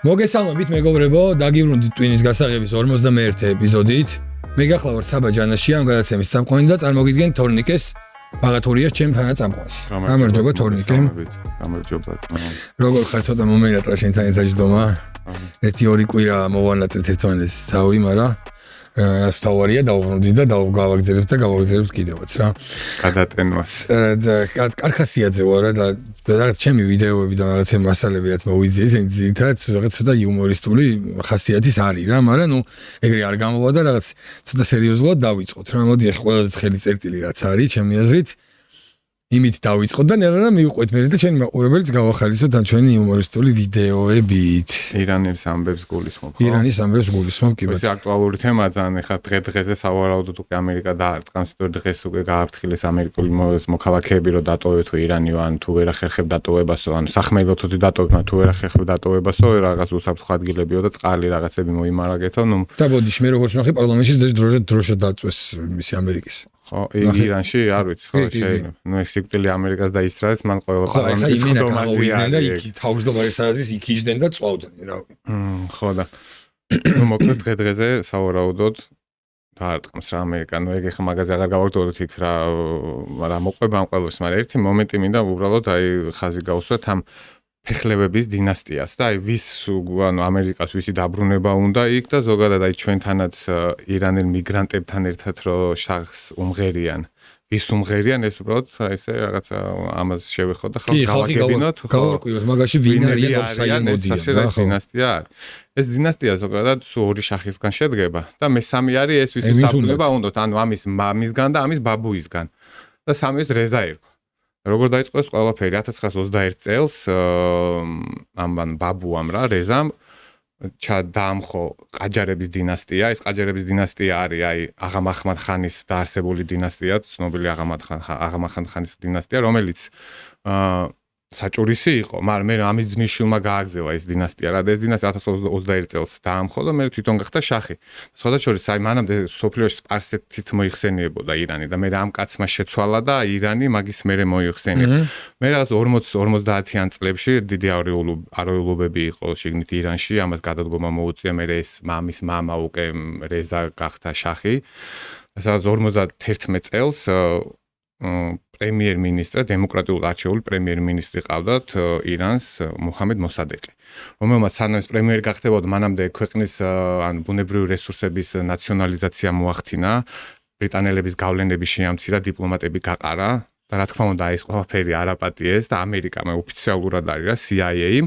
მოგესალმებით მეგობრებო, დაგიბრუნდით ტვინის გასაღების 51 ეპიზოდით. მე გახლავართ საბა ჯანაში ამ გადაცემის წამყვანი და წარმოგიდგენთ თორნიკეს ბაღათურიას ჩემთანა წამყვანს. გამარჯობა თორნიკე. გამარჯობა. როგორ ხარ ცოტა მომენატრა შენთან საჯდომა? 1-2 კვირა მოვანატრეთ ერთმანეთს თავი, მაგრამ რაც თავარია დავუბრუნდით და გავაგზავნებთ და გავაგზავნებთ კიდევაც რა. გადატენვას. კარხასიაძე ვარ და რაღაც ჩემი ვიდეოები და რაღაცა მასალები რაც მოვიძიე, ისინი ძირითადად რაღაც ცოტა იუმორისტული ხასიათის არის რა, მაგრამ ნუ ეგრე არ გამოვა და რაღაც ცოტა სერიოზულად დავიწყოთ რა. მოდი ახლა ყველაზე ცხელი წერტილი რაც არის ჩემი აზრით იმით დავიწყოთ და ნერანა მივყვეთ მე და ჩემი მაყურებელიც გავახალისოთ ამ ჩვენი იუმორისტული ვიდეოებით. ირანის ამბებს გულისხმობ, ხო? ირანის ამბებს გულისხმობ, კი ბატონო. ეს აქტუალური თემაა ძალიან, ეხლა დღე-დღეზე სავარაუდოდ უკვე ამერიკა დაარტყამს, თუ დღეს უკვე გააფრთხილეს ამერიკული მოქალაქეები, რომ დატოვებთ თუ ირანი ან თუ ვერ ახერხებ დატოვებასო, ან სახმელეთო დატოვებთ, თუ ვერ ახერხებ დატოვებასო, რაღაც უსაფრთხო ადგილებიო და წყალი რაღაცები მოიმარაგეთო, ნუ და ბოდიში მე როგორც ვნახე პარლამენტში დროშა დაწვეს მისი ამერიკის. ხო, ირანში არ ვიცი, ხო, შეიძლება. ნუ ეს სიკვდილი ამერიკას დაისწრეს, მან ყველა პარლამენტის ხდომაზე და იქ თავმჯდომარე სადაზის იქ იჯდნენ და წვავდნენ, რა. ხო და ნუ მოკლედ დღე-დღეზე სავარაუდოდ დაარტყმს რა ამერიკა. ნუ ეგ ახლა მაგაზე აღარ გავაგრძელოთ იქ რა მოყვება ამ ყველას, მაგრამ ერთი მომენტი მინდა უბრალოდ აი ხაზი გავუსვათ ამ ფეხლებების დინასტიას და აი ვის ანუ ამერიკას ვისი დაბრუნება უნდა იქ და ზოგადად აი ჩვენთანაც ირანელ მიგრანტებთან ერთად რო შახს უმღერიან. ვის უმღერიან ეს უბრალოდ ესე რაღაცა ამას შევეხოთ და ხალხს გავაგებინოთ. გავაკვიროთ მაგაში ვინ არიან და საიმოდიან რა ხო. დინასტია არის. ეს დინასტია ზოგადად სულ ორი შახისგან შედგება და მესამე არის ეს ვისი დაბრუნება უნდათ, ანუ ამის მამისგან და ამის ბაბუისგან. და სამის რეზა ერქვა. როგორ დაიწყო ეს ყველაფერი 1921 წელს ამან ბაბუამ რა რეზამ დაამხო ყაჯარების დინასტია. ეს ყაჯარების დინასტია არის აი აღამაჰმად ხანის დაარსებული დინასტია, ცნობილი აღამაჰმად ხანის დინასტია, რომელიც საჭურისი იყო, მაგრამ მე ამის ძმისშვილმა გააგზავა ეს დინასტია რა და ეს დინასტია 1921 წელს დაამხო და მე თვითონ გახდა შახი. სხვადასხვა აი მანამდე სოფლიოში სპარსეთით მოიხსენიებოდა ირანი და მე ამ კაცმა შეცვალა და ირანი მაგის მერე მოიხსენიება. მე რაღაც 40-50-იან წლებში დიდი არეულობები იყო შიგნით ირანში, ამას გადადგომა მოუწია, მე ეს მამის მამა უკვე რეზა გახდა შახი. სადაც 51 წელს პრემიერ-მინისტრად დემოკრატიულად არჩეული პრემიერ-მინისტრი ყავდათ ირანს მუჰამედ მოსადეყი, რომელმაც სანამ ეს პრემიერი გახდებოდა, მანამდე ქვეყნის ან ბუნებრივი რესურსების ნაციონალიზაცია მოახდინა, ბრიტანელების გავლენები შეამცირა, დიპლომატები გაყარა და რა თქმა უნდა ეს ყველაფერი არაპატიეს და ამერიკამ ოფიციალურად არის რა CIA-ი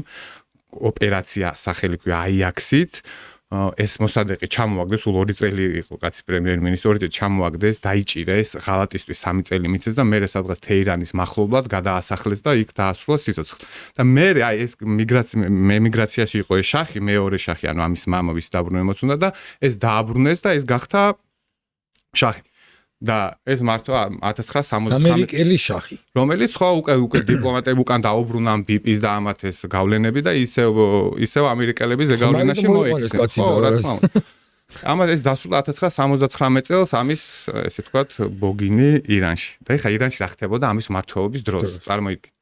ოპერაცია სახელი ქვია აიაქსით ეს მოსადეყი ჩამოაგდეს, სულ 2 წელი იყო კაცი პრემიერ-მინისტრი, 2 წელი ჩამოაგდეს, დაიჭირეს, ღალატისთვის 3 წელი მიცეს და მერე სადღაც თეირანის მახლობლად გადაასახლეს და იქ დაასრულა სიცოცხლე. და მერე აი ეს მიგრაციაში იყო ეს შახი, მეორე შახი, ანუ ამის მამა ვის დაბრუნებაც უნდა და ეს დააბრუნეს და ეს გახდა შახი. და ეს მართლა 1979 ამერიკელი შახი, რომელიც ხო უკვე დიპლომატები უკან დაუბრუნან ბიპის და ამათ ეს გავლენები და ისევ ამერიკელების ზეგავლენაში მოექცნენ. ხო, რა თქმა უნდა. ამათ ეს დასრულდა 1979 წელს ამის ესე ვთქვათ ბოგინი ირანში. და ეხლა ირანში რა ხდებოდა ამის მმართველობის დროს, წარმოიდგინე.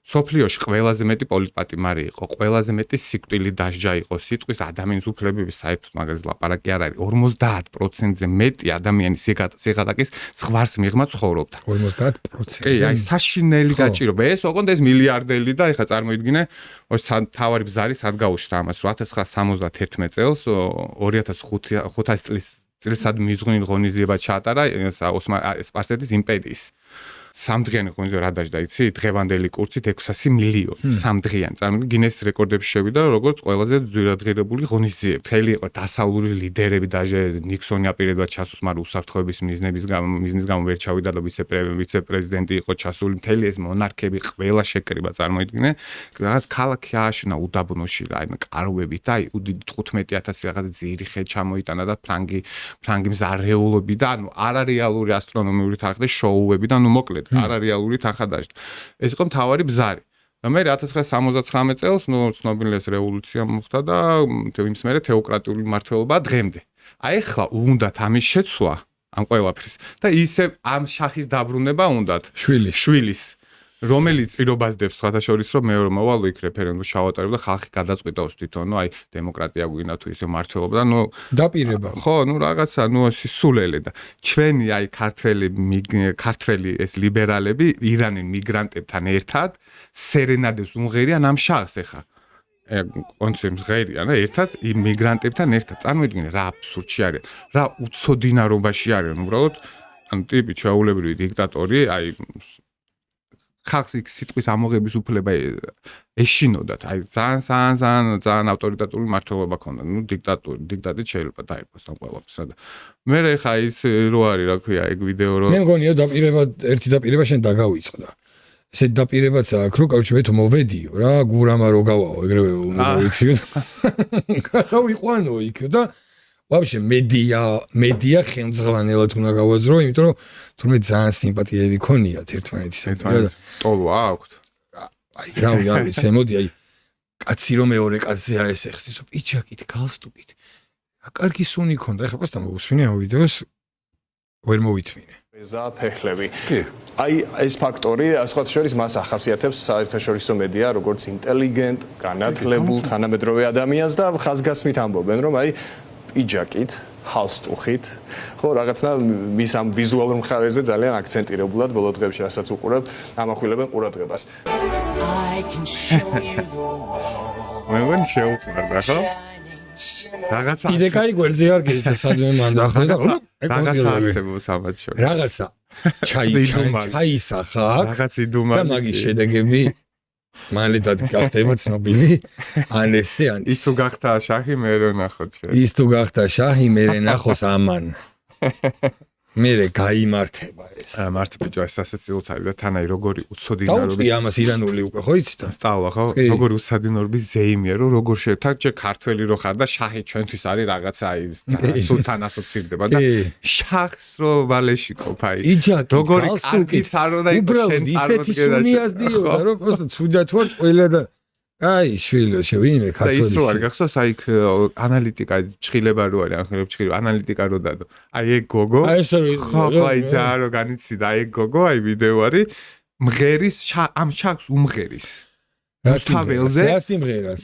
სოფლიოში ყველაზე მეტი პოლიტპატიმარი იყო, ყველაზე მეტი სიკვდილი დასჯა იყო სიტყვის ადამიანის უფლებების საერთოდ მაგაზე ლაპარაკი არ არის. 50%-ზე მეტი ადამიანი სიღატაკის ზღვარს მიღმა ცხოვრობდა. 50%. კი, აი საშინელი გაჭირობა. ეს ოღონდ ეს მილიარდელი და ეხლა წარმოიდგინე, ოს თავარი ბზარი სად გაუშვდა ამას, 1971 წელს 2500 წელსად მიზღვნილ ღონისძიება ჩაატარა სპარსეთის იმპერიის. სამდღიანი ღონისძიება რა დაждდა იცი? დღევანდელი კურსით 600 მილიონი. სამდღიანი. წარმოიდგინე გინესის რეკორდებში შევიდა როგორც ყველაზე ძვირადღირებული ღონისძიება. მთელი იყო დასავლური ლიდერები, დაჟე ნიქსონი აპირებდა ჩასულს, მაგრამ უსაფრთხოების მიზნის გამო ვერ ჩავიდა და ვიცე-პრეზიდენტი იყო ჩასული. მთელი ეს მონარქები ყველა შეკრიბა, წარმოიდგინე. რაღაც ქალაქი ააშენა უდაბნოში, აი კარვებით და აი 15000 რაღაც ძირი ხე ჩამოიტანა და ფრანგი მზარეულობი და ანუ არარეალური ასტრონომიული თანხა და შოუები და ნუ მოკლედ არარეალური თანხა დაждდა. ეს იყო მთავარი ბზარი. და მე 1979 წელს ნუ ცნობილი ეს რევოლუცია მოხდა და იმის მერე თეოკრატიული მმართველობა დღემდე. აი ახლა უნდათ ამის შეცვლა ამ ყველაფრის და ისე ამ შახის დაბრუნება უნდათ შვილის რომელიც პირობასდებს სხვათა შორის რომ მეორე მოვალო იქ რეფერენდუმს ჩავატარებ და ხალხი გადაწყვიტავს თვითონ, ნუ აი დემოკრატია გვინდა თუ ისე მართლობა და ნუ დაპირება. ხო, ნუ რაღაცა ნუ სულელე და ჩვენი აი ქართველი ეს ლიბერალები ირანენ მიგრანტებთან ერთად სერენადებს უმღერიან ამ შახს ეხა. კონცერტს ღერიან ერთად იმ მიგრანტებთან ერთად. წარმოიდგინე რა აბსურდში არის, რა უცოდინარობაში არიან უბრალოდ ან ტიპი ჩაულებრივი დიქტატორი, აი ხალხს იქ სიტყვის ამოღების უფლება ეშინოდათ. აი ძალიან ავტორიტეტული მმართველობა ქონდა. ნუ დიქტატით შეიძლება დაერქვას ამ ყველაფერს რა და მე ხა ის რო არის რა ქვია ეგ ვიდეო რო მე მგონია ერთი დაპირება შენ დაგავიწყდა. ესეთ დაპირებაც აქვს, რომ კავშირი მე თუ მოვედიო რა, გურამა რო გავაო, ეგრევე უნდა დავიქციო. გადავიყვანო იქ და ვაფშე მედია ხელმძღვანელად უნდა გავაძრო, იმიტომ რომ თურმე ძალიან სიმპათიები ქონიათ ერთმანეთისაგან და ტოლო აქვს. აი რავი არის, მოდი აი კაცი რომ მეორე კაცზე აესეხს, ისო პიჩაკით, გალსტუკით. რა კარგი სუნი ქონდა, ეხლა просто მოვუსმინე ამ ვიდეოს ვერ მოვითმინე. ზაფეხლები. აი ეს ფაქტორი სხვათა შორის მას ახასიათებს საერთაშორისო მედია როგორც ინტელიგენტ, განათლებულ, თანამედროვე ადამიანს და ხაზგასმით ამბობენ რომ აი პიჯაკით, ჰალსტუხით, ხო რაღაცა მის ამ ვიზუალურ მხარეზე ძალიან აქცენტირებულად ბოლო დღეებში რასაც უყურებ, ამახვილებენ ყურადღებას. მე ვენ შეუყვარდა ხო? რაღაცა კიდე кай გვერდზე არ გეჭდა სადმე მან დაახლა და რაღაცა არსებობს ამათ შორის. რაღაცა ჩაისახა აქ რაღაც იდუმალი და მაგის შედეგები მალე გახდება ცნობილი ან ესე ან ის თუ გახდა შაჰი მე რო ნახოთ შე. ის თუ გახდა შაჰი მე ნახოს ამან მე გაიმართება ეს მართ ბიჭო ეს ასეციულს არის და თანაი როგორი უცოდინარობის დაუწყი ამას ირანული უკვე ხო იცით და სწავლა ხო როგორი უცოდინარობის ზეიმია რომ როგორ შეთავჭე ქართველი რო ხარ და შაჰი ჩვენთვის არის რაღაცა აი სულთან ასოცირდება და შაჰს რო ვალეში ყოფაი როგორი კარგიც არ უნდა იყოს შენ ისეთი სუნიაზდიოდა რომ просто ცუდად ვარ ყველა და აი შვილო შევინე ქართველი. და ის რო არ გახსოვს აი ანალიტიკა ჭხილება რო არის ახლა ჭხილება ანალიტიკა რო დადო. აი ეგ გოგო. აი ეს რო ხო აი ძალიან რო განიცდიდა აი ეგ გოგო აი ვიდეო არის მღერის ამ შახს უმღერის. რუსთაველზე რა სიმღერას?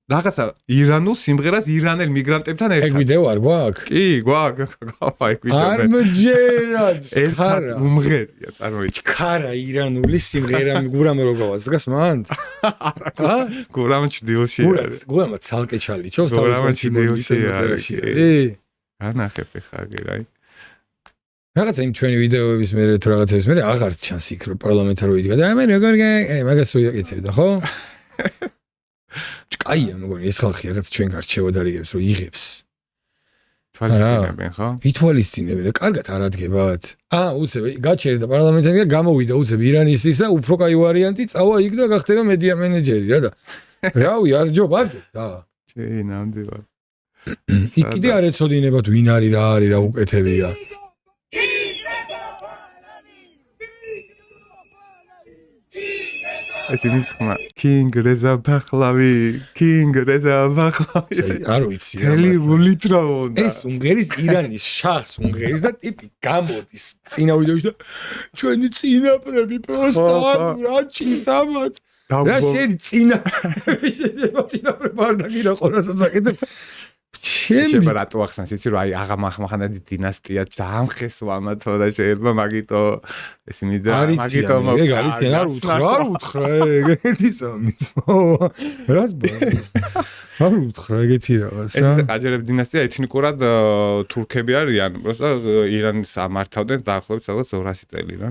რაღაცა ირანულ სიმღერას ირანელ მიგრანტებთან ერთად. ეგ ვიდეო არ გვაქვს? კი, გვაქვს. აი ვიდეო. არ მჯერად. ხარა უმღერია წარმოიდგინე. ხარა ირანული სიმღერა გურამ რო გავაზრას მანდ? ა? გურამ ჩდილში არის. გურამ ცალკე ჩალიჩობს გურამ ჩდილში არის. ანახებ ხა გირაი. რაღაცა იმ ჩვენი ვიდეოების მერე თუ რაღაცების მერე აღარ ჩანს იქ რომ პარლამენტარ ვიდგა და მე როგორ მაგას რო იკეთებდა ხო? კაია მგონი ეს ხალხი რაღაც ჩვენ გარჩევა დარიგებს რომ იღებს თვალისწინებენ ხო? ითვალისწინებენ და კარგად არ ადგებათ. უცებ გაჩერდა პარლამენტიდან გამოვიდა უცებ ირანის ისა უფრო კაი ვარიანტი წავა იქ და გახდება მედია მენეჯერი რა და რავი არ ჯობ და ჩეი ნამდვილად. იქ კიდე არ ეცოდინებათ ვინ არის რა არის რა უკეთებია. ეს იმის ხმა King Reza Pahlavi არ ვიცი რა მთელი ულიტრო უნდა ეს უნგერის ირანის შახს უნგერის და ტიპი გამოდის წინა ვიდეოში და ჩვენი წინაპრები პროსტა რა ჭირთამათ რა შენი წინაპრები არ დაგირა ყოლასაც აკეთებ შეიძლება რატო ახსენს იცი რომ აი აღამახანადი დინასტია დაამხესვამათო და შეიძლება მაგიტო ეს მიდა მაგიტო ეგ არის არ უთხრა ეგეთისა მიცმო რას ბა არ უთხრა ეგეთი რაღაც რა ეს ყაჯერების დინასტია ეთნიკურად თურქები არიან просто ირანის ამართავდნენ დაახლოებით სადღაც 200 წელი რა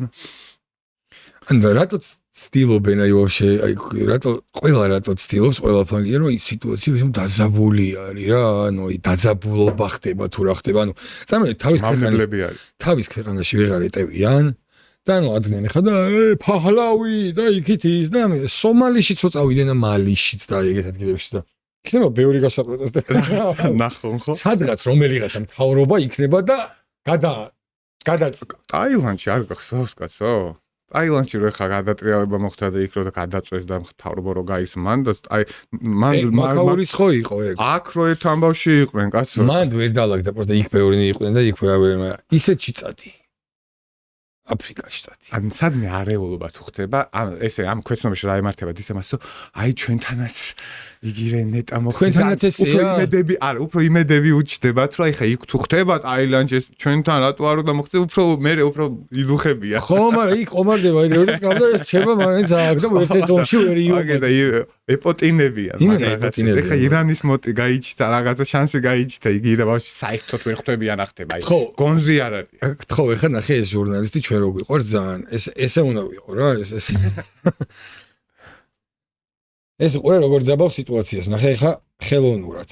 და რატო ცდილობენ აი ვაფშე აი რატო ცდილობს ყველა ფლანგია რომ ის სიტუაცია ისე დაძაბული არის რა ანუ აი დაძაბულობა ხდება თუ რა ხდება ანუ წარმოიდგინე თავის ქვეყანაში ვეღარ ეტევიან და ანუ ადგნენ ხა და ფაჰლავი და იქით ის და სომალიშიც რო წავიდნენ და მალიშიც და ეგეთ ადგილებში და იქნება ბევრი გასაკვეთას და ნახონ ხო სადღაც რომელიღაცა მთავრობა იქნება და გადაწყ ტაილანდში არ გახსოვს კაცო ტაილანდში რო ხა გადატრიალება მოხდა და იქ რო გადაწვეს და მთავრობა რო გაისმან და აი მან მაკაურის ხო იყო ეგ აქ რო ერთ ამბავში იყვნენ კაცო მან ვერ დალაგდა პროსტა იქ ბევრი იყვნენ და იქ ვერ მაგრამ ისე ჩიწადი აფრიკაში სტატი. ან სადმე არეულობა თუ ხდება, ესე ამ ქვეცნობაში რა ემართება ისემას, რომ აი ჩვენთანაც იგივე ნეტა მოხდება. თქვენთანაც ესეა? უფრო იმედები უჩნდებათ, რომ აი ხა იქ თუ ხდებათ აილანჯი ეს ჩვენთან რატო არ უნდა მოხდეს, უფრო იდუხებია. ხო, მაგრამ იქ ყომარდება ეგრე როდის გავდა ეს ჩება მაინც აქ და ერთ ომში ვერ აგედა ეპოტინებია. ეხა ირანის მოტი გაიჩნდა, რაღაცა შანსი გაიჩნდა, იგი რა ბავშვი საერთოდ ვერ ხვდებიან ახტება. აი გონზი არ არის. ხო, ეხა ნახე ეს ჟურნალისტი ჩვენ რო გვიყურს ძალიან. ესე უნდა ვიყო რა, ეს ყურე როგორ ძაბავს სიტუაციას. ნახე ეხა ხელოვნურად.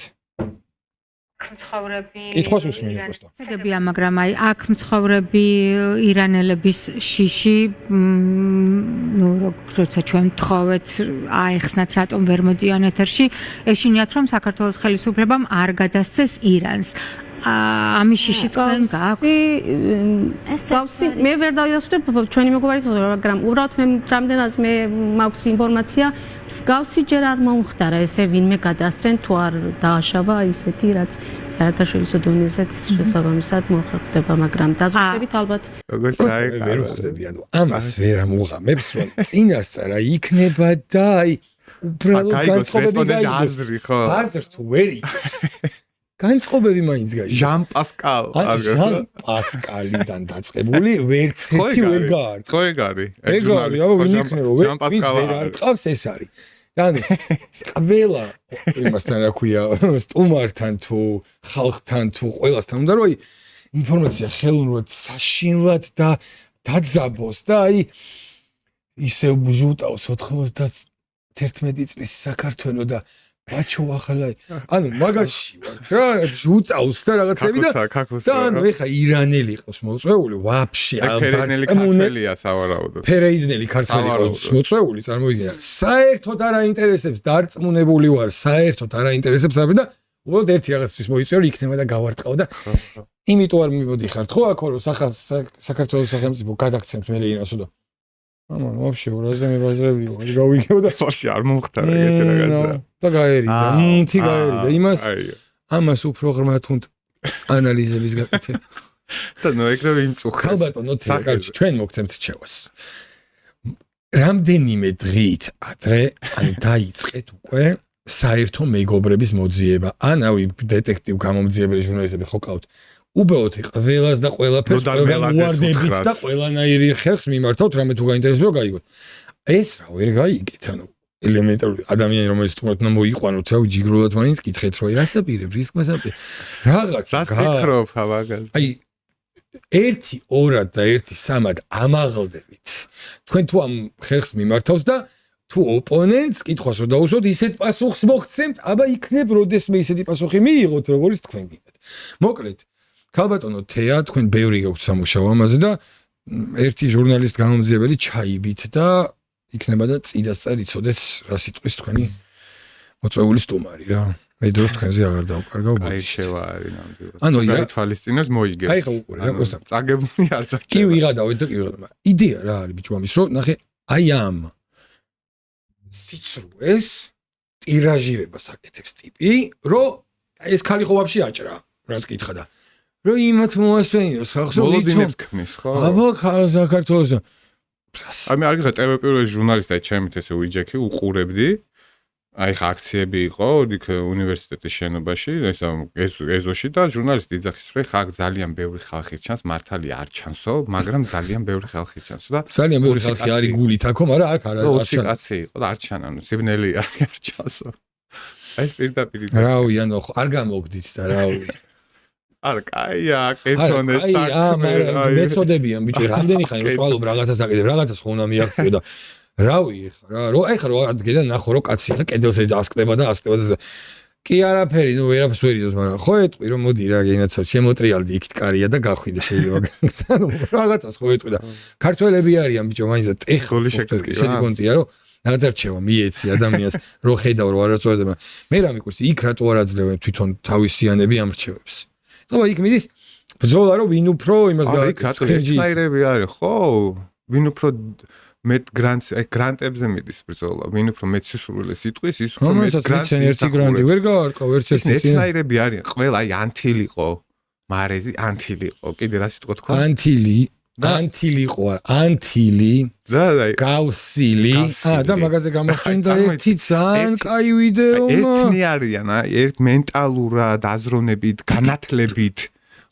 მცხოვრები კითხვას უსმენე просто. ეგებია, მაგრამ აი აქ მცხოვრები ირანელების შიში, ნუ როცა ჩვენ მთხოვეთ აეხსნათ რატომ ვერ მოდიან ეთერში, ეშინიათ რომ საქართველოს ხელისუფლებამ არ გადასცეს ირანს. ამის შიში თქვენ გააქვთ? გავსი მე ვერ დავიდასტურებ ჩვენი მეგობარის, მაგრამ უბრალოდ მე რამდენად მე მაქვს ინფორმაცია, გავსი ჯერ არ მომხდარა ესე ვინმე გადასცენ თუ არ დააშავა ისეთი რაც საერთაშორისო დონეზეც შესაბამისად მოხდება, მაგრამ დაზუსტებით ალბათ როგორც ვერ ხვდები, ანუ ამას ვერ ამუღამებს, რომ წინასწარ იქნება და აი უბრალოდ განწყობები გაიგოს. აზრს თუ ვერ იგებს. განწყობები მაინც გაიგოს. ჟან პასკალ. ჟან პასკალიდან დაწყებული ვერც ერთი ვერ გაართ. ხო ეგ არის. ეგ არის, აბა ვინ იქნება, ვინც ვერ არყავს ეს არის. ანუ ყველა იმასთან რა ქვია, სტუმართან თუ ხალხთან თუ ყველასთან უნდა რომ აი ინფორმაცია ხელოვნურად საშინლად და დაძაბოს და აი ისე ბჟუტავს 91 წლის საქართველო და ბაჩო ახლა ანუ მაგაში ვართ რა ბჟუტავს და რაღაცები და ანუ ეხა ირანელი ყავს მოწვეული ვაფშე ქართველია სავარაუდოდ ფერეიდნელი ქართველი ყავს მოწვეული წარმოვიდგინე საერთოდ არ აინტერესებს დარწმუნებული ვარ საერთოდ არ აინტერესებს და უბრალოდ ერთი რაღაცთვის მოიწვიო იქნება და გავარტყავ და იმიტომ არ მივოდიხართ ხო აქ რომ საქართველოს სახელმწიფო გადაგცემთ მე ირანსო და ამან ვაფშე რაზე მებაზრებიო გავიგეო და ვაფშე არ მომხდარა ეგეთი რაღაცა და გაერიდა თი გაერიდა იმას ამას უფრო ღრმად უნდა ანალიზების გაკეთება და ნუ ეგრევე იმწუხეს ალბათო კარგი ჩვენ მოგცემთ რჩევას რამდენიმე დღით ადრე ან დაიწყეთ უკვე საერთო მეგობრების მოძიება ან ავი დეტექტივ გამომძიებელი ჟურნალისტები ხო ყავთ უბრალოდ ყველას და ყველაფერს ყველგან უვარდებით და ყველანაირი ხერხს მიმართავთ რამე თუ გაინტერესებო გაიგოთ ეს რა ვერ გაიგეთ ანუ ელემენტარული ადამიანი რომელიც თუმცა უნდა მოიყვანოთ რა ჯიგრულად მაინც კითხეთ რომ რასაპირებ რისკმას აპირებ რაღაც გასფიქრობ ავაგალ აი 1-2 და 1-3 ამაღლდებით თქვენ თუ ამ ხერხს მიმართავს და თუ ოპონენტს კითხვას რო დაუშვოთ ისეთ პასუხს მოგცემთ აბა იქნებ როდესმე ისეთი პასუხი მიიღოთ როგორც თქვენ გინდათ მოკლედ ქალბატონო თეა თქვენ ბევრი გაქვთ სამუშაო ამაზე და ერთი ჟურნალისტ გამომძიებელი ჩაიბით და იქნება და წიდასწარ იცოდეს რა სიტყვის თქვენი მოწვეული სტუმარი რა მე დროს თქვენზე აღარ დავკარგავ აი შევა არის ნამდვილად ანუ ირა თვალისწინოს მოიგებს აი ხა უყურე რა პოსტა წაგებული არ და კი ვიღადავით და კი ვიღადავ იდეა რა არის ბიჭო ამის რომ ნახე აი ამ სიცრუეს ტირაჟირებას აკეთებს ტიპი რომ ეს ხალი ხო ვაფშე აჭრა რაც კითხა და რომ იმათ მოასვენოს ხალხს რომ მოლოდინებს ქმნის ხო აბა საქართველოს აი მე არ გიხარ ტევ პირველი ჟურნალისტი ჩემით ესე უიჯექი უყურებდი აი ხა აქციები იყო იქ უნივერსიტეტის შენობაში ეზოში და ჟურნალისტი იძახის რომ ხა ძალიან ბევრი ხალხი ჩანს მართალი არ ჩანსო მაგრამ ძალიან ბევრი ხალხი ჩანსო და ძალიან ბევრი ხალხი არის გულით აქო მაგრამ აქ არ ჩანს კაცი იყო და არ ჩანანო სიბნელი არ ჩანსო აი პირდაპირ რავი ანუ არ გამოგდით და რავი არ კაია კეთონეს საქმე მეწოდებიან ბიჭო რამდენი ხანი რომ წვალობ რაღაცას აკეთებ რაღაცას ხო უნდა მიაღწიო და რავი ხა რა ეხა რო ადგედა ნახო რომ კაცი ხა კედელზე ასკდება და კი არაფერი ნუ ვერაფერს ვერ იზოს მაგრამ ხო ეტყვი რომ მოდი რა გინაცო შემოტრიალდი იქით კარია და გახვიდე შეიძლება ანუ რაღაცას ხო ეტყვი და ქართველები არიან ბიჭო მაინც და ტექნოლი შეკეთე ისეთი პონტია რომ ნაძარჩევა მიეცი ადამიანს რო ხედავ რომ არაწოდება მე რა მიკურს იქ რატო არ აძლევენ თვითონ თავისიანები ამ რჩევებს აბა იქ მიდის ბრძოლა რომ ვინ უფრო იმას გაიქრიჯნაირები არის ხო ვინ უფრო მე გრანტებზე მიდის ბრძოლა ვინ უფრო მე სისრულეს იტყვის ის უფრო მე გრანტს ერთი გრანტი ვერ გაარყავ ერთ ერთი ეცნაირები არიან ყველა აი ანთილიყო მარეზი ანთილიყო კიდე რა სიტყვა თქვა ანთილი ანთილი იყო ანთილი და გავსილი და მაგაზე გამახსენდა ერთი ძალიან კაი ვიდეო ერთნი არიან ერთ მენტალურად აზროვნებით განათლებით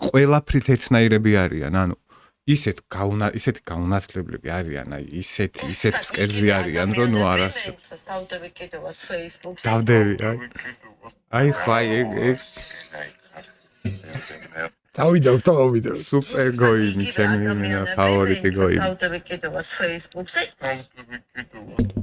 ყველაფრით ერთნაირები არიან ანუ ისეთი გაუნათლებლები არიან აი ისეთ ფსკერზე არიან რომ ნუ არ არსებობს დავდები კიდევაც Facebook-ზე დავდები აი ხაი ეგ დავიდე სუპერ გოინი ჩემი მინა ფავორიტი გოინი დავდები კიდევაც Facebook-ზე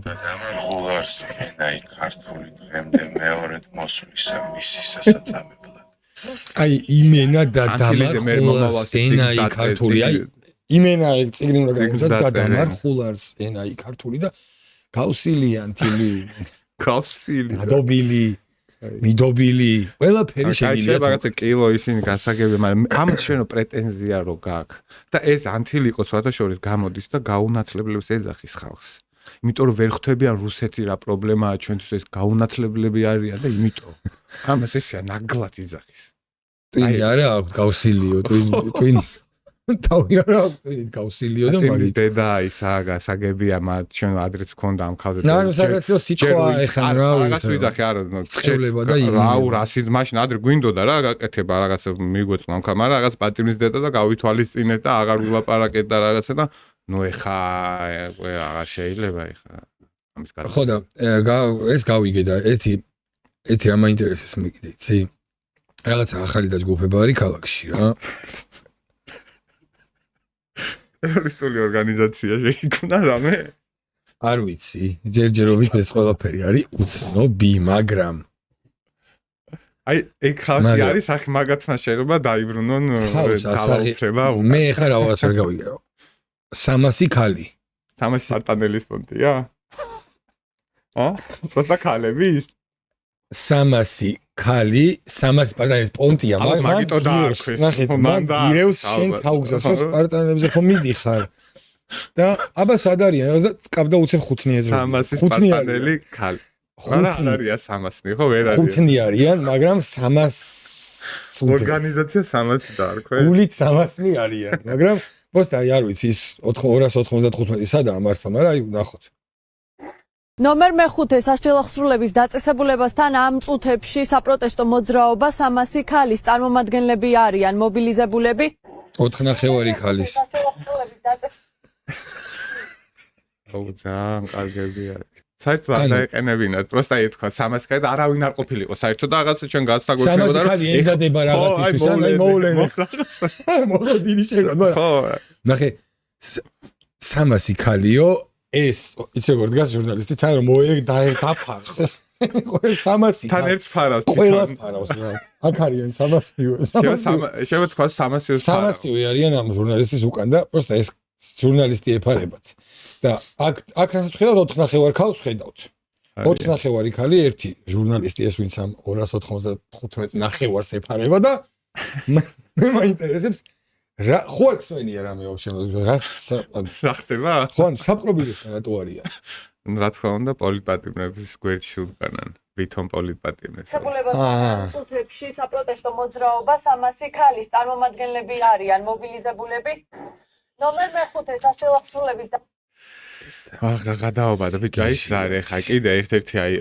და ამარხულარს ენაი ქართული დღემდე მეორედ მოსვლისა მისი სასაწამებლად აი იმენა და დამარხულარს ენაი ქართული აი იმენა ეგ წიგნი უნდა გაიგოთ და დამარხულარს ენაი ქართული და გავსილი ანთილი გადობილი მიდობილი ყველაფერი შეიძლება რაღაცა კილო ისინი გასაგებია მაგრამ ამას შენო პრეტენზია რო გაქვს და ეს ანთილი იყოს სხვათაშორის გამოდის და გაუნათლებლებს ეძახის ხალხს იმიტომ რომ ვერ ხვდებიან რუსეთი რა პრობლემაა ჩვენთვის ეს გაუნათლებლები არიან და იმიტომ ამას ესეა ნაგლად იძახის ტვინი არა აქვს გავსილიო ტვინი თავი არა აქვს ტვინი გავსილიო და მაგით დედა ისა გასაგებია მათ ჩვენ ადრეც ქონდა ამ ხალხზე ნუ სადაც სიტყვა ეხა რა რაღაც ვიდახე არა წევლება და რა რასიზმ მაშინ ადრე გვინდოდა რა გაკეთება რაღაც მიგვეწვა ამ მაგრამ რაღაც პატიმის დედა და გავითვალისწინეთ და აღარ ვილაპარაკეთ და რაღაცა და ნუ ეხა აღარ შეიძლება ეხა ამის გადაგა ხო და ეს გავიგე და ერთი რა მაინტერესებს მე კიდე იცი რაღაცა ახალი დაჯგუფება არის ქალაქში რა ტერორისტული ორგანიზაცია შეიქმნა რამე არ ვიცი ჯერჯერობით ეს ყველაფერი არის უცნობი მაგრამ აი ეგ ხალხი არის ახ მაგათმა შეიძლება დაიბრუნონ ძალაუფლება მე ხა რაღაც არ გავიგე 300 ქალი 300 სარტანელის ფონდია პროსტა ქალების 300 ქალი 300 სპარტანელის პონტია მაგიტო დაარქვეს მან გირევს შენ თავგზას სპარტანელებზე ხომ მიდიხარ და აბა სად არიან რაღაცა წკაბდა უცებ 5-ნი ეძრა 300 სპარტანელი ქალი არა არია 300-ნი ხო ვერ არის 5-ნი არიან მაგრამ 300 ორგანიზაცია 300 დაარქვეს გულით 300-ნი არიან მაგრამ просто აი არ ვიცი ის 295 სადაა მართლა მაგრამ აი ნახოთ ნომერ მე-5 სასჯელახსრულების დაწესებულებასთან ამ წუთებში საპროტესტო მოძრაობა 300 ქალის წარმომადგენლები არიან მობილიზებულები 4 ნახევარი ქალის აუ ძალიან კარგები არის საერთოდ არ დაეყენებინათ просто აი თქვა 300 ქალი და არავინ არ ყოფილიყო საერთოდ და რაღაცა ჩვენ გასაგოჩებოდა 300 ქალი ეზადება რაღაცისთვის აი მოვლენე მოლოდინი შეიძლება ხო ნახე 300 ქალიო ეს იცი როგორ დგას ჟურნალისტი თან რომ დაერტაფარს ყველა 300 თან ერთ ფარავს ყველას ფარავს რა აქ არიან 300 შეიძლება თქვა 300 არიან ამ ჟურნალისტის უკან და просто ეს ჟურნალისტი ეფარებათ და აქ რასაც ხედავთ 4 ნახევარ ქალს ხედავთ 4 ნახევარი ქალი ერთი ჟურნალისტი ეს ვინც ამ 295 ნახევარს ეფარება და მე მაინტერესებს რა ხო არ ხსენია რამე ვაფშე რა ხდება ხო ან საპრობილესთან რატო არიან რა თქმა უნდა პოლიტპატიმრების გვერდში უდგანან ვითომ პოლიტპატიმრებს წუთებში საპროტესტო მოძრაობა 300 ქალის წარმომადგენლები არიან მობილიზებულები ნომერ მე-5 სასჯელახსრულების რა გადაობა და ბიჭო აი რა არის ხა კიდე ერთ-ერთი აი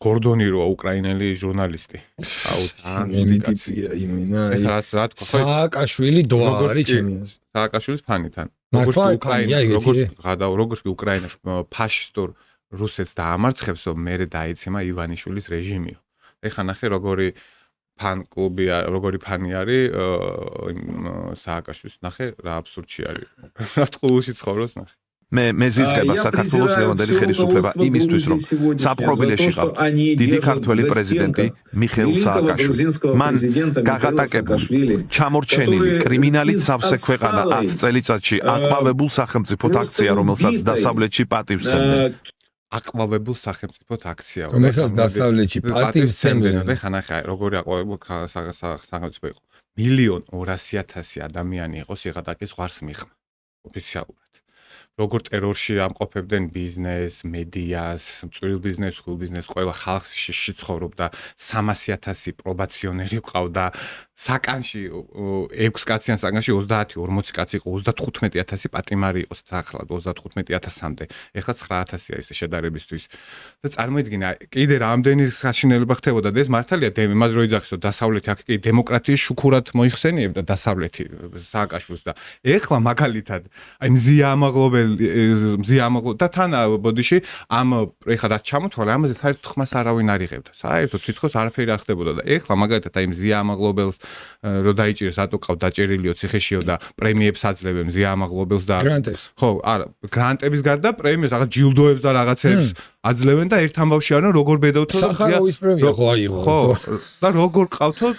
გორდონი როა უკრაინელი ჟურნალისტი. აუ ძალიან ტიპია იმენა. რა თქვა? სააკაშვილი დოა არის ჩემი აზრით. სააკაშვილის ფანიდან. როგორც უკრაინა ფაშისტურ რუსეთს დაამარცხებსო, მერე დაეცემა ივანიშვილის რეჟიმიო. ეხლა ნახე როგორი ფან კლუბია, როგორი ფანი არის სააკაშვილის. ნახე რა აბსურდში არის. რა ტყუილში ცხოვრობს ნახე. მე ზიზღება საქართველოს ლევანდელი ხელისუფლება იმისთვის რომ საპყრობილეში ყავთ დიდი ქართველი პრეზიდენტი მიხეილ სააკაშვილი მან გაღატაკებულ ჩამორჩენილი კრიმინალით სავსე ქვეყანა 10 წელიწადში აყვავებულ სახელმწიფოთ აქცია რომელსაც დასავლეთში პატივსცემდნენ აყვავებულ სახელმწიფოთ აქცია რომელსაც დასავლეთში პატივსცემდნენ ხა ნახე როგორი აყვავებულ სახელმწიფო იყო 1,200,000 ადამიანი იყო სიღატაკის ზღვარს მიღმა ოფიციალურად როგორ ტერორში ამყოფებდნენ ბიზნეს, მედიას, წვრილ ბიზნეს, ხილ ბიზნეს, ყველა ხალხს შეცხოვრობდა 300,000 პრობაციონერი ყავდა საკანში 6 კაციან საკანში 30-40 კაცი იყო 35,000 პატიმარი იყო სახლად 35,000-მდე ეხლა 9,000-ია ეს შედარებისთვის და წარმოიდგინე კიდე რამდენი საშინელება ხდებოდა და ეს მართალია იმას რო იძახისო დასავლეთი აქ კი დემოკრატიის შუქურად მოიხსენიებდა დასავლეთი სააკაშვილს და ეხლა მაგალითად აი მზიამაღლობელი და თან ბოდიში ამ ეხლა რაც ჩამოთვალე ამაზე საერთოდ ხმას არავინ არ იღებდა საერთოდ თითქოს არაფერი არ ხდებოდა და ეხლა მაგალითად აი მზიამაღლობელს რო დაიჭირეს რატო ყავ დაჭერილიო ციხეშიო და პრემიებს აძლევენ მზიამაღლობელს და გრანტებს ხო არა გრანტების გარდა პრემიებს რაღაც ჯილდოებს და რაღაცებს აძლევენ და ერთ ამბავში არა როგორ ბედავთო სახაროვის პრემია ხო აიღო ხო და როგორ ყავთო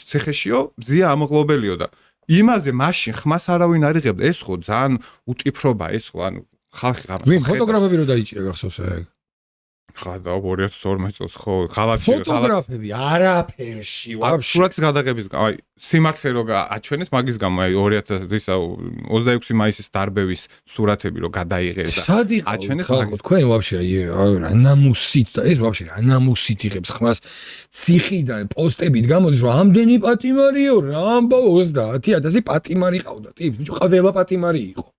ციხეშიო მზიამაღლობელიო და იმაზე მაშინ ხმას არავინ არ იღებდა ეს ხო ძალიან უტიფრობა ეს ხო ანუ ხალხი ვინ ფოტოგრაფები რო დაიჭირა გახსოვს ეგ ხა და 2012 წელს ხო ღალატში ფოტოგრაფები არაფერში ვაფშე სურათის გადაღების აი სიმართლე რო აჩვენეს მაგის გამო აი 2026 მაისის დარბევის სურათები რო გადაიღეს და აჩვენეს მაგის თქვენ ვაფშე აი ნამუსით და ეს ვაფშე ნამუსით იღებს ხმას ციხიდან პოსტებით გამოდის რომ ამდენი პატიმარიო რა ამბავ 30,000 პატიმარი ყავდა ტიპ ბიჭო ყველა პატიმარი იყო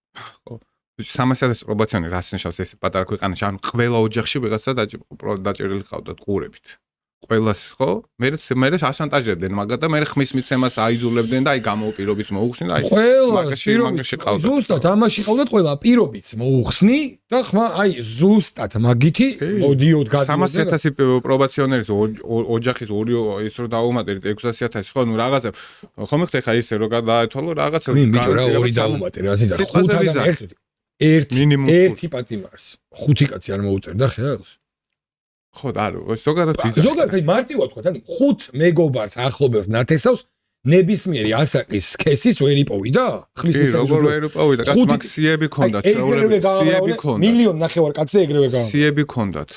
ხო 300,000 პრობაციონერი რას ნიშნავს ეს პატარა ქვეყანაში ანუ ყველა ოჯახში ვიღაცა დაჭერილი ყავდათ ყურებით ყველას ხო მე აშანტაჟებდნენ მაგათ და მე ხმის მიცემას აიძულებდნენ და აი გამოპირობით მოუხსნი და აი მაგაში ყავდათ ზუსტად ამაში ყავდათ ყველა პირობით მოუხსნი და ხმა აი ზუსტად მაგითი მოდიოდ გადიოდა 300,000 პრობაციონერის ოჯახის ორი ის რო დაუმატერით 600,000 ხო ნუ რაღაცა ხომ ხეთ ხა ისე რო გადაეთვალო რაღაცა ბიჭო რა ორი დაუმატერ ასე და 5 ადამიანი ერთი პატიმარს 5 კაცი არ მოუწერდა ხელს ხო და არა ზოგადად მარტივად თქვა ანუ 5 მეგობარს ახლობელს ნათესავს ნებისმიერი ასაკის სქესის ვერ იპოვიდა ხლის მიცემის როგორ ვერ იპოვიდა კაც მაქსიები ქონდათ შეურები სიები ქონდათ მილიონ ნახევარ კაცზე ეგრევე გავა სიები ქონდათ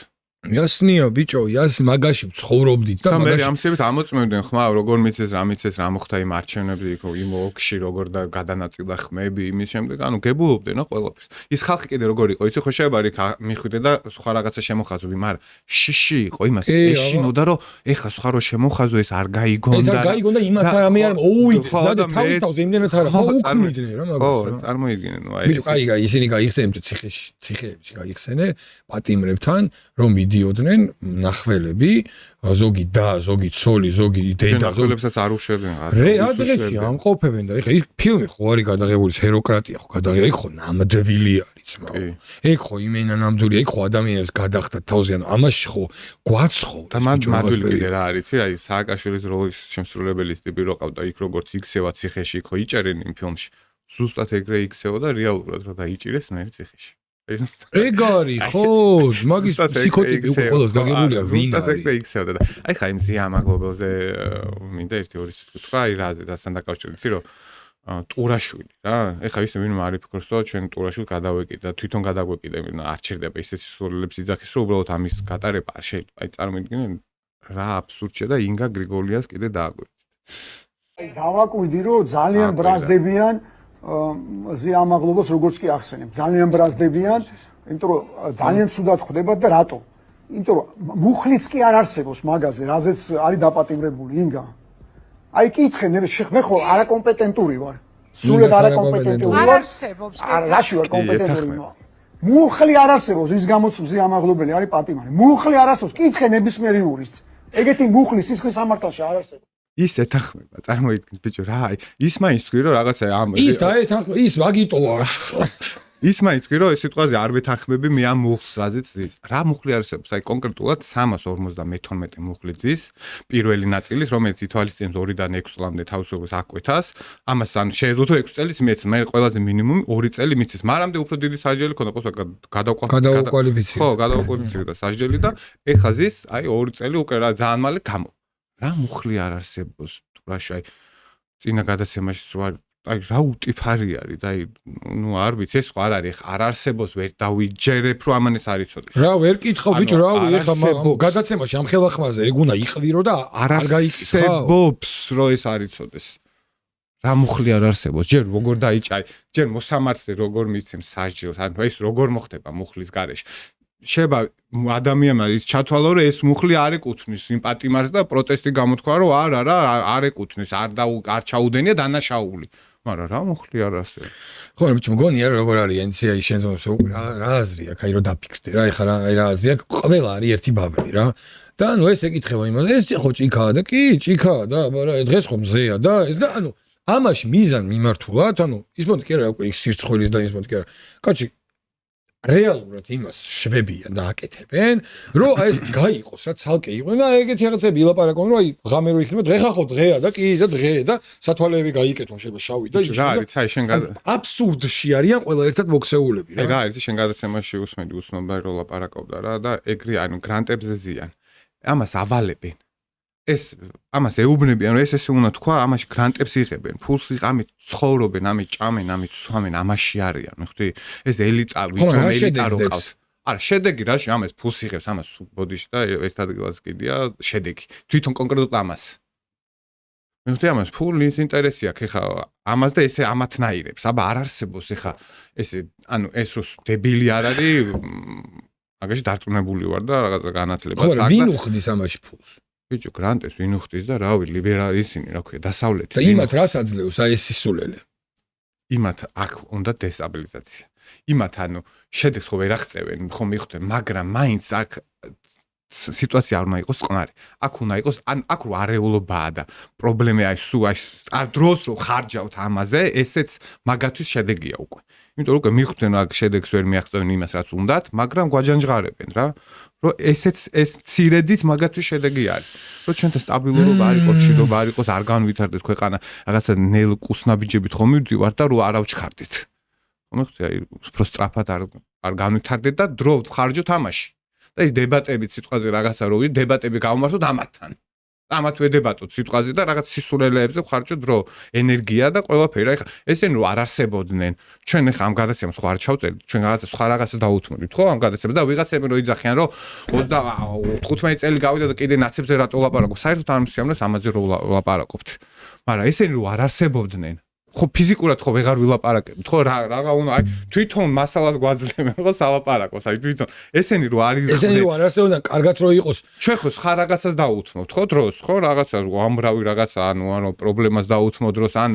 яснია ბიჭო яс მაგაში ცხოვრობდით და მაგაში და მე ამსებით ამოწმევდნენ ხმა როგორ მიცეს რა მოხდა იმ არჩევნებზე იქ იმ ოკში როგორ და გადანაწილა ხმები იმის შემდეგ ანუ გებულობდნენ ყველაფერს ის ხალხი კიდე როგორ იყო იცი ხო შეიძლება იქ მიხვიდე და სხვა რაღაცა შემოხაზობი მაგრამ შიში იყო იმას ეშინოდა რომ ეხა სხვა რო შემოხაზო ეს არ გაიგონდა ეს არ გაიგონდა იმას რამე არ მოუვიდეს და თავის თავზე იმდენად არა ხო უკმიდნენ რა მაგას ხო წარმოიდგინე ნუ აი ბიჭო კაი ისინი გაიხსენებთ ციხეებში გაიხსენე პატიმრებთან რომ მიდიოდნენ ნახველები ზოგი და ზოგი ცოლი ზოგი დედა ნახველებსაც არ უშვებდნენ რეალში ამყოფებენ და ეხა ის ფილმი ხო არის გადაღებული ჰეროკრატია ხო გადაღებული ეგ ხო ნამდვილი არის ძმაო ეგ ხო იმენა ნამდვილი ეგ ხო ადამიანებს გადახდა თავზე ანუ ამაში ხო გვაცხო და მადვილი კიდე რა არის აი სააკაშვილის როლის შემსრულებელის ტიპი რო ყავდა იქ როგორც იქცევა ციხეში ხო იჭერენ იმ ფილმში ზუსტად ეგრე იქცევა და რეალურად რა დაიჭირეს მე ციხეში ეგ არის ხო მაგის ფსიქოტიპი უკვე ყველას გაგებულია ვინ არის აი ხა იმ ზიამაღლობელზე მინდა 1-2 სიტყვი თქვა აი რაზე დასთან დაკავშირებით რომ ტურაშვილი რა ეხა ისე ვინმე არ იფიქროს რომ ჩვენ ტურაშვილს გადავეკიდა თვითონ გადაგვეკიდა არ ჩერდება ისეთი სულელებს იძახის რომ უბრალოდ ამის გატარება არ შეიძლება აი წარმოიდგინე რა აბსურდია და ინგა გრიგოლიას კიდე დააგვირდით აი დავაკვირდი რომ ძალიან ბრაზდებიან ზიამაღლობას როგორც კი ახსენებ ძალიან ბრაზდებიან იმიტომ რომ ძალიან ცუდად ხდება და რატო იმიტომ რომ მუხლიც კი არ არსებობს მაგაზე რაზეც არის დაპატიმრებული ინგა აი კითხე მე ხო არაკომპეტენტური ვარ სულად არაკომპეტენტური ვარ არ არსებობს რაში ვარ კომპეტენტური მუხლი არ არსებობს ის გამოც ზიამაღლობელი არის პატიმარი მუხლი არ არსებობს კითხე ნებისმიერი იურისტს ეგეთი მუხლი სისხლის სამართალში არ არსებობს ის ეთახმება წარმოიდგინე ბიჭო რა აი ის მაინც თქვი რომ რაღაცა ამ ის დაეთახმება ის მაგიტოა ის მაინც თქვი რომ ეს სიტყვაზე არ ვეთახმები მე ამ მუხლს რაზეც ზის რა მუხლი არსებობს აი კონკრეტულად 352 მუხლი ზის პირველი ნაწილის რომელიც ითვალისწინებს 2-დან 6 წლამდე თავისუფლებას აკვეთას ამას ან შეეძლო 6 წელიც მეც მე ყველაზე მინიმუმი 2 წელი მიცეს მარამდე უფრო დიდი სასჯელი ქონდა ყოса გადაუკვალიფიცირდა ხო გადაუკვალიფიცირდა სასჯელი და ეხა ზის აი 2 წელი უკვე რა ძალიან მალე გამო რა მუხლი არ არსებობს ტურაში აი წინა გადაცემაში რა აი რა უტიფარი არის და აი ნუ არ ვიცი ეს არ არის არ არსებობს ვერ დავიჯერებ რომ ამან ეს არ იცოდეს რა ვერ კითხავ ბიჭო რა ეხა გადაცემაში ამ ხელახმაზე ეგ უნდა იყვირო და არ გაიკითხავ არსებობს რომ ეს არ იცოდეს რა მუხლი არ არსებობს ჯერ როგორ დაიჭარი ჯერ მოსამართლე როგორ მიცემს სასჯელს ანუ ეს როგორ მოხდება მუხლის გარეშე შეება ადამიანმა ის ჩათვალო რომ ეს მუხლი არ ეკუთვნის იმ პატიმარს და პროტესტი გამოთქვა რომ არა არ ეკუთვნის არ ჩაუდენია დანაშაული მაგრამ რა მუხლი არ არსებობს ხო ბიჭო მგონია როგორ არის ენცია ის შენს რა აზრი აქვს აი რომ დაფიქრდე რა ეხლა რა აზრი აქვს ყველა არის ერთი ბაბლი რა და ანუ ეს ეკითხება იმას ეს ხო ჭიქაა და კი ჭიქაა და მაგრამ დღეს ხო მზეა და ეს და ანუ ამაში მიზან მიმართულად ანუ ის მომენტი კი არა უკვე ის სირცხვილის და ის მომენტი კი არა კაცი რეალურად იმას შვებიან და აკეთებენ რომ აი ეს გაიყოს რა ცალკე იყვნენ და ეგეთი რაღაცები ილაპარაკონ რომ აი ღამე რო იქნება დღე ხახო დღეა და კი და დღე და სათვალეები გაიკეთონ შეიძლება შავი და რა არის აი შენ აბსურდში არიან ყველა ერთად მოქცეულები რა ეგ არის შენ გადაცემაში უსმენდი უცნობარი რო ლაპარაკობდა რა და ეგრე ანუ გრანტებზე ზიან ამას ავალებენ ეს ამას ეუბნებიან რომ ესე უნდა თქვა ამაში გრანტებს იღებენ ფულს ამით ცხოვრობენ ამით ჭამენ ამით სვამენ ამაში არიან მიხდი ეს ელიტა ვიწრო ელიტა რო ყავს არა შედეგი რაში ამას ფულს იღებს ამას ბოდიში და ერთ ადგილას კიდია შედეგი თვითონ კონკრეტულად ამას მიხდი ამას ფულის ინტერესი აქვს ეხა ამას და ესე ამათნაირებს აბა არ არსებობს ეხა ესე ანუ ეს რო დებილი არ არის მაგაში დარწმუნებული ვარ და რაღაცა განათლება ხო ვინ უხდის ამაში ფულს ბიჭო გრანტეს ვინ უხდის და რავი ლიბერალი ისინი რა ქვია დასავლეთი და იმათ რას აძლევს აი ეს სისულელე იმათ აქ უნდა დესტაბილიზაცია იმათ ანუ შედეგს ხო ვერ აღწევენ ხო მიხვდნენ მაგრამ მაინც აქ სიტუაცია არ უნდა იყოს წყნარი აქ უნდა იყოს ან აქ რო არეულობაა და პრობლემა აი სულ აი დროს რო ხარჯავთ ამაზე ესეც მაგათვის შედეგია უკვე იმიტომ რომ მიხვდნენ აქ შედეგს ვერ მიაღწევენ იმას რაც უნდათ მაგრამ გვაჯანჯღარებენ რა რომ ესეც ეს ცირედით მაგათვის შედეგი არის რომ ჩვენთან სტაბილურობა არ იყოს მშვიდობა არ იყოს არ განვითარდეს ქვეყანა რაღაცა ნელ კუსნაბიჯებით ხომ მივდივართ და რო არ ავჩქარდით ხომ ხთი აი უფრო სწრაფად არ განვითარდეთ და დრო ხარჯოთ ამაში და ის დებატები სიტყვაზე რაღაცა რო დებატები გავმართოთ ამათთან ამათ ვედებატოთ სიტყვაზე და რაღაც სისულელეებზე ხარჯოთ დრო ენერგია და ყველაფერი აი ხა ესენი რო არ არსებოდნენ ჩვენ ხა ამ გადაცემას ხო არ ჩავწერთ ჩვენ რაღაცა სხვა რაღაცას დაუთმობთ ხო ამ გადაცემას და ვიღაცები რო იძახიან რომ 25 წელი გავიდა და კიდე ნაცებზე რატო ლაპარაკობ საერთოდ არ მსიამოვნებს ამაზე რო ლაპარაკობთ მაგრამ ესენი რო არ არსებოდნენ ხო ფიზიკურად ხო ვეღარ ვილაპარაკებთ ხო რაღა უნდა აი თვითონ მასალას გვაძლევენ ხო სალაპარაკოს აი თვითონ ესენი რო არის ესენი რო არ არსებობდნენ კარგად რო იყოს ჩვენ ხო სხვა რაღაცას დაუთმობთ ხო დროს ხო რაღაცა ამბრავი რაღაცა ანუ პრობლემას დაუთმობ დროს ან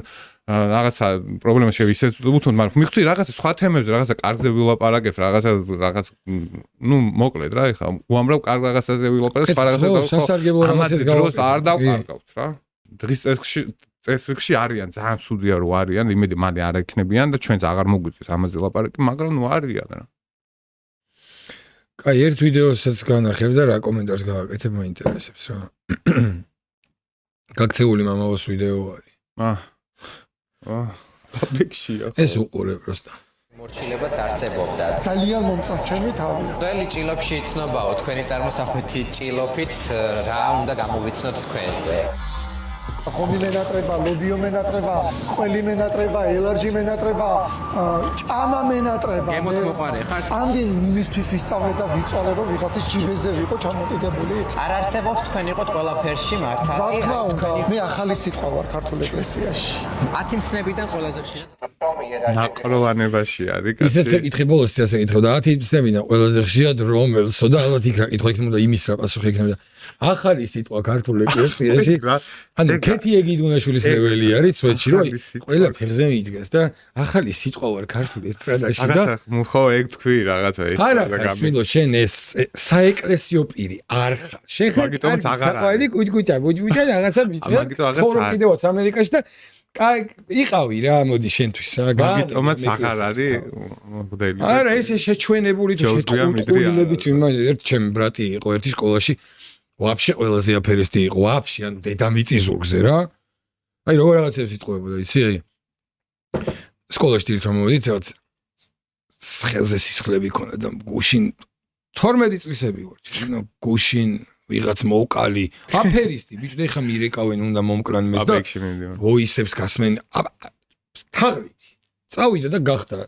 რაღაცა პრობლემას შევისწავლოთ მაგრამ მიხდი რაღაცა სხვა თემებზე რაღაცა კარგზე ვილაპარაკებთ რაღაც ნუ მოკლედ რა ეხა უამრავ კარგ რაღაცაზე ვილაპარაკებთ სხვა რაღაცაზე სასარგებლო რაღაცას გავაკეთებთ არ დავკარგავთ რა დღის წესრიგში არიან ძალიან ცუდია რო არიან იმედი მალე არ ეკნებიან და ჩვენც აღარ მოგვიწევს ამაზე ლაპარაკი მაგრამ ნუ არიან რა კაი ერთ ვიდეოსაც განახებ და რა კომენტარს გავაკეთებ მაინტერესებს რა გაქცეული მამაოს ვიდეო არის აფექშია ეს უყურე პროსტა მორჩილებაც არსებობდა ძალიან მომწონს ჩემი თავი ყველი ჭილოფში იცნობაო თქვენი წარმოსახვეთი ჭილოფით რა უნდა გამოვიცნოთ თქვენზე ხომი მენატრება, ლობიო მენატრება, ყველი მენატრება, ელარჯი მენატრება, ჭამა მენატრება. გემოთ მოყარე ხარ? ამდენ იმისთვის ვისწავლე და ვიწვალე რომ ვიღაცის ჯიბეზე ვიყო ჩამოტიდებული. არ არსებობს თქვენ იყოთ ყველაფერში მართალი. რა თქმა უნდა, მე ახალი სიტყვა ვარ ქართულ ეკლესიაში. 10 მცნებიდან ყველაზე ხშირად ნაკროვანებაში არის კაცი. ისეც ეკითხე ბოლოს ასე ეკითხებოდა 10 მცნებიდან ყველაზე ხშირად რომელსო და ალბათ იქ რა კითხვა იქნებოდა იმის რა პასუხი იქნებოდა. ახალი სიტყვა ქართულ ეკლესიაში ანუ კეთი ეგიდუნაშვილის ლეველი არის სვეტში რომ ყველა ფეხზე მიდგას და ახალი სიტყვა ვარ ქართულ ესტრადაში და ხო ეგ თქვი რაღაცა ეს არა შვილო შენ ეს საეკლესიო პირი არ ხარ შენ ხარ საყვარელი კუჭკუჭა ბუჭკუჭა რაღაცა მიჭა ცხოვრობ კიდევაც ამერიკაში და იყავი რა მოდი შენთვის რა მაგიტომაც აღარ არის მოდელი არა ესე შეჩვენებული თუ შეტყუილებით ერთ ჩემი ბრატი იყო ერთი სკოლაში ვაფშე ყველაზე აფერისტი იყო ვაფშე ანუ დედამიწის ზურგზე რა აი როგორ რაღაცებს იტყუებოდა იცი აი სკოლაში თვითონ მოვიდით რაღაც ხელზე სისხლები ქონდა და გუშინ 12 წლისები ვარ ნუ გუშინ ვიღაც მოვკალი აფერისტი ბიჭო და ეხა მირეკავენ უნდა მომკლან მეც და ვოისებს გასმენ თაღლით წავიდა და გახდა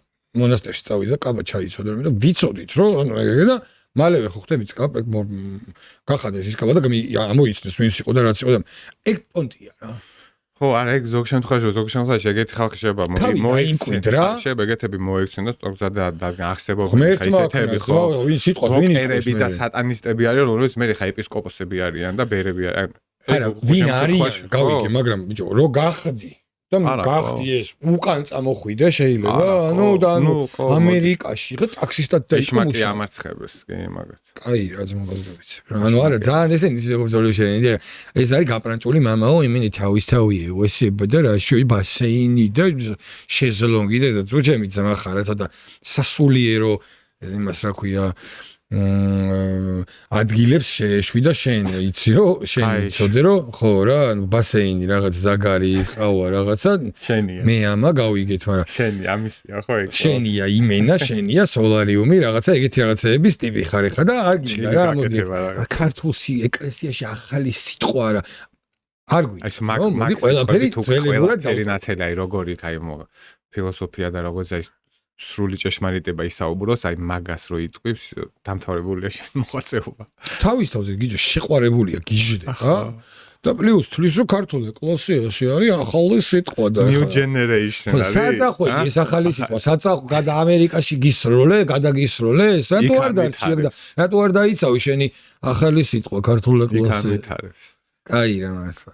მონასტერში წავიდა და კაბა ჩაიცოდა და ვიცოდით რომ ანუ ეგ და მალევე ხო ხდები გახადეს ის კაბა და ამოიცნეს ვინც იყო და რაც იყო და ეგ პონტია რა ხო ხო, არა, ეგ ზოგ შემთხვევაში ეგეთი ხალხი შეება შეიძლება ეგეთები მოიქცენ და სწორგზად აღსებობენ ესეთები ხო ვინ სიტყვას ვინ ეკერები და სატანისტები არიან რომლებიც მე ხა ეპისკოპოსები არიან და ბერები არიან არა ვინ არის გავიგე მაგრამ ბიჭო რო გახდი და გახდი ეს უკან წამოხვიდე შეიძლება ანუ და ამერიკაში ხო ტაქსისტად დაიწყო მუშაობა ისმაკი ამარცხებს კი მაგათ კაი რაც მოგაზრდობიც ანუ არა ძალიან ესენი ზოგადად ეს არის გაპრანჭული მამაო იმენი თავისთავია ოსება და რაშოი ბასეინი და შეზლონგი და თუ ჩემი ძმა ხარ და სასულიერო იმას რა ქვია ადგილებს შეშვი და შენ იცი რომ შენ იცოდე რომ ხო რა ანუ ბასეინი რაღაც ზაგარი ყავა რაღაცა მე ამა გავიგეთ მაგრამ შენი ამისია ხო ეგ შენია იმენა შენია სოლარიუმი რაღაცა ეგეთი რაღაცეების ტიპი ხარ ხა და არ გინდა რა მოდი ქართულში ეკლესიაში ახალი სიტყვა რა არ გვიქვს მოდი ყველაფერი ძველებურად დავწერინაცელი როგორი აი ფილოსოფია და როგორც აი სრული ჭეშმარიტება ისაუბროს, აი მაგას რო იტყვებს, დამთავრებულია შენ მოღვაწეობა. თავის თავზე გიჟო შეყვარებულია გიჟდე, რა? და პლუს თulis რო ქართულ ეკლესიაში არის ახალი სიტყვა და new generation არის. საწახვედი ეს ახალი სიტყვა, საწახვ გადა ამერიკაში გისროლე, გადაგისროლე, რატო არ დარჩი და რატო არ დაიცავი შენი ახალი სიტყვა ქართულ ეკლესიაში? კაი რა მართლა.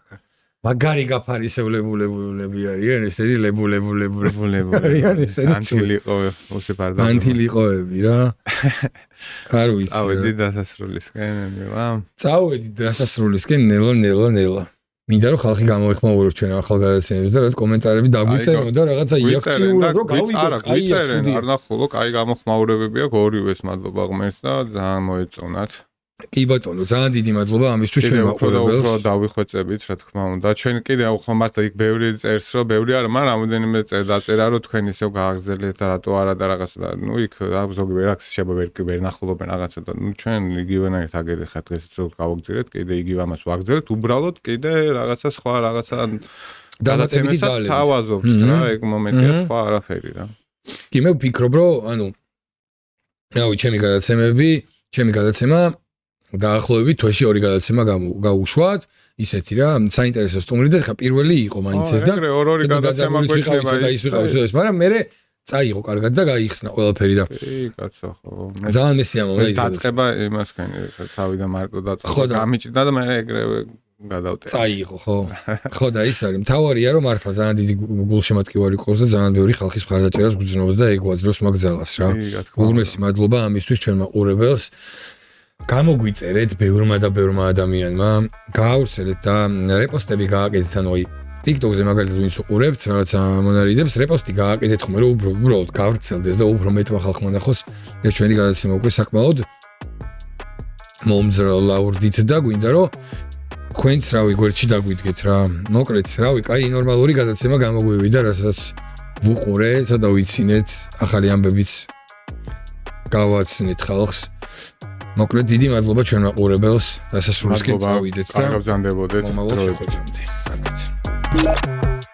მაგარი გაფარისევლებულები არიან ესენი ლებულებული არიან ესენი ანთილიყოები რა არ ვიცი წავედი დასასრულისკენ წავედი დასასრულისკენ ნელა მინდა რომ ხალხი გამოეხმაუროს ჩვენ ახალგაზრდებს და რაც კომენტარები დაგვიწერო და რაღაცა იაქტიურად რომ გავიგოთ კაია ცუდი არ ნახულო კაი გამოხმაურებები აქვს ორივეს მადლობა ღმერთს და ძალიან მოეწონათ კი ბატონო, ძალიან დიდი მადლობა ამისთვის ჩვენ მაყურებელს. უფრო დავიხვეწებით, რა თქმა უნდა. ჩვენ კიდევ ხო მართლა იქ ბევრი წერს, რომ ბევრი არა, მაგრამ რამოდენიმე დაწერა, რომ თქვენ ისევ გააგზელეთ და რატო არა და რაღაცა და ნუ იქ ზოგი ვერაქს ვერ ნახულობენ რაღაცა და ნუ ჩვენ იგივენაირად აგერე ხარ დღეს ზოგ გავაგზავნეთ, კიდე იგივე ამას ვაგზავნეთ, უბრალოდ კიდე რაღაცა სხვა რაღაცა დამატებითი ძალები. თავაზობთ რა, ეგ მომენტია სხვა არაფერი რა. კი მე ვფიქრობ, რომ ანუ რავი, ჩემი გადაცემა დაახლოებით თვეში 2 გადაცემა გავუშვათ ისეთი რა საინტერესო სტუმრი და ხა პირველი იყო მაინც ეს და ორი გადაცემა გვექნება ის მაგრამ მე წაიღო კარგად და გაიხსნა ყველაფერი და კი კაცო ხო ძალიან მესიამოვნე ის დაწყება იმასკენ თავიდან მარტო დაწყება გამიჭდა და მე ეგრევე გადავტეხე წაიღო ხო და ის არის მთავარია რომ მართლა ძალიან დიდი გულშემატკივარი ყავს და ძალიან ბევრი ხალხის მხარდაჭერას გძნობდა და ეგ ვაძლევს მაგ ძალას რა უღრმესი მადლობა ამისთვის ჩვენ მაყურებელს გამოგვიწერეთ ბევრმა ადამიანმა გაავრცელეთ და რეპოსტები გააკეთეთ ანუ TikTok-ზე მაგალითად ვინც უყურებთ რაღაცა მონარიდებს რეპოსტი გააკეთეთ ხომ რომ უბრალოდ გავრცელდეს და უფრო მეტმა ხალხმა ნახოს ეს ჩვენი გადაცემა უკვე საკმაოდ მომძრავლავდით და გვინდა რომ თქვენც რავი გვერდში დაგვიდგეთ რა მოკლედ რავი კაი ნორმალური გადაცემა გამოგვივიდა რასაც ვუყურეთ და ვიცინეთ ახალი ამბებიც გავაცნით ხალხს მოკლედ დიდი მადლობა ჩვენ მაყურებელს დასასრულისკენ წავიდეთ და გაგზავნებოდეთ მომავალ შეხვედრამდე კარგად